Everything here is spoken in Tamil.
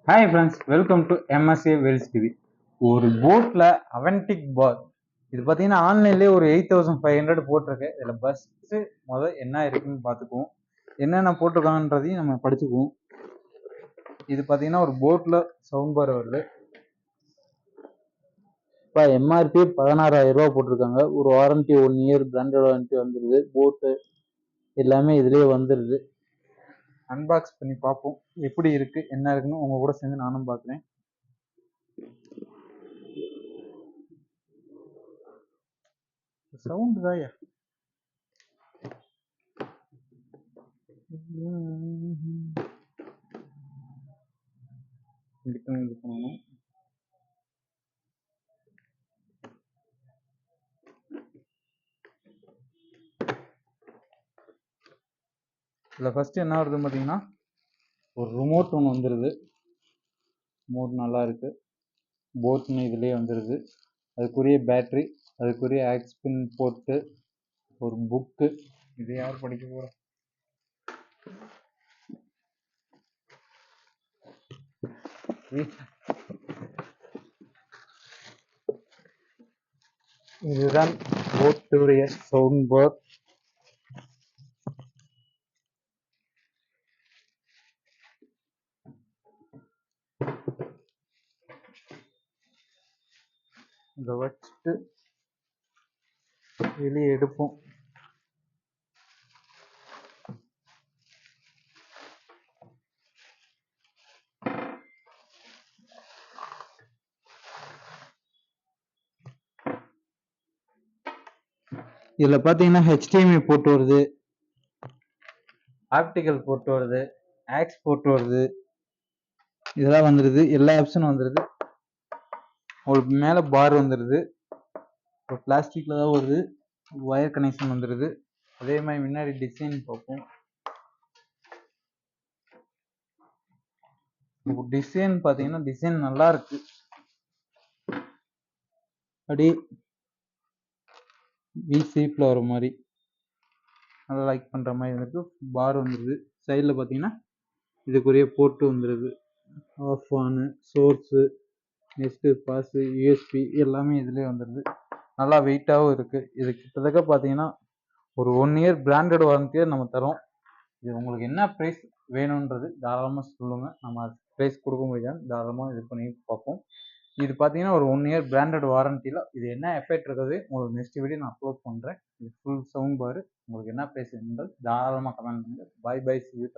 Hi friends, welcome to MSA Wells TV. ஒரு போட்டில் அவென்டிக் பார் இது பார்த்தீங்கன்னா ஆன்லைன்லேயே ஒரு 8500 போட்டிருக்கு. இதில் ஃபஸ்ட்டு என்ன இருக்குன்னு பார்த்துக்குவோம். என்னென்ன போட்டிருக்காங்கன்றதையும் நம்ம படிச்சுக்குவோம். இது பார்த்தீங்கன்னா ஒரு போட்டில் சவுண்ட் பார் வருது. இப்போ எம்ஆர்பி 16000 ரூபா போட்டிருக்காங்க. ஒரு வாரண்டி 1 இயர் பிராண்டட் வாரண்டி வந்துடுது. போட்டு எல்லாமே இதுலேயே வந்துடுது. அன்பாக்ஸ் பண்ணி பார்ப்போம் எப்படி இருக்கு என்ன இருக்குன்னு. உங்க கூட சேர்ந்து நானும் பார்க்குறேன். சவுண்ட் தாயா இது பண்ணணும். இதில் ஃபஸ்ட்டு என்ன வருது பார்த்தீங்கன்னா ஒரு ரிமோட் ஒன்று வந்துடுது. ரிமோட் நல்லா இருக்கு. போட்னு இதுலேயே வந்துடுது. அதுக்குரிய பேட்ரி, அதுக்குரிய ஆக்ஸ்பின் போட்டு, ஒரு புக்கு. இது யார் படிக்க போகிற? இதுதான் போட்டுடைய சவுண்ட் பார். இதை வச்சுட்டு வெளியே எடுப்போம். இதில் பார்த்தீங்கன்னா HDMI போட்டு வருது, ஆப்டிக்கல் போட்டு வருது, ஆக்ஸ் போட்டு வருது. இதெல்லாம் வந்துடுது. எல்லா ஆப்ஷனும் வந்துடுது. ஒரு மேலே பார் வந்துடுது. ஒரு பிளாஸ்டிக்கில் தான் வருது. ஒயர் கனெக்ஷன் வந்துடுது. அதே மாதிரி முன்னாடி டிசைன் பார்ப்போம். டிசைன் பார்த்தீங்கன்னா டிசைன் நல்லா இருக்கு. அப்படி வி ஷேப்பில் வர மாதிரி நல்லா லைக் பண்ணுற மாதிரி இருக்கு. பார் வந்துடுது. சைடில் பார்த்தீங்கன்னா இதுக்குரிய போர்ட்டு வந்துடுது. Off on, source, next pause, USB எல்லாமே இதுலேயே வந்துடுது. நல்லா வெயிட்டாகவும் இருக்குது. இது கிட்டத்தட்ட பார்த்தீங்கன்னா ஒரு 1 இயர் பிராண்டட் வாரண்டியே நம்ம தரோம். இது உங்களுக்கு என்ன ப்ரைஸ் வேணுன்றது தாராளமாக சொல்லுங்கள். நம்ம ப்ரைஸ் கொடுக்க முடியாது, தாராளமாக இது பண்ணி பார்ப்போம். இது பார்த்தீங்கன்னா ஒரு 1 இயர் பிராண்டட் வாரண்டியில் இது என்ன எஃபெக்ட் இருக்குது உங்களுக்கு நெக்ஸ்ட் வீடியோ நான் அப்லோட் பண்ணுறேன். இது ஃபுல் சவுண்ட் பார். உங்களுக்கு என்ன ப்ரைஸ் வேணுன்றது தாராளமாக கமெண்ட் பண்ணுங்கள். Bye bye, see you.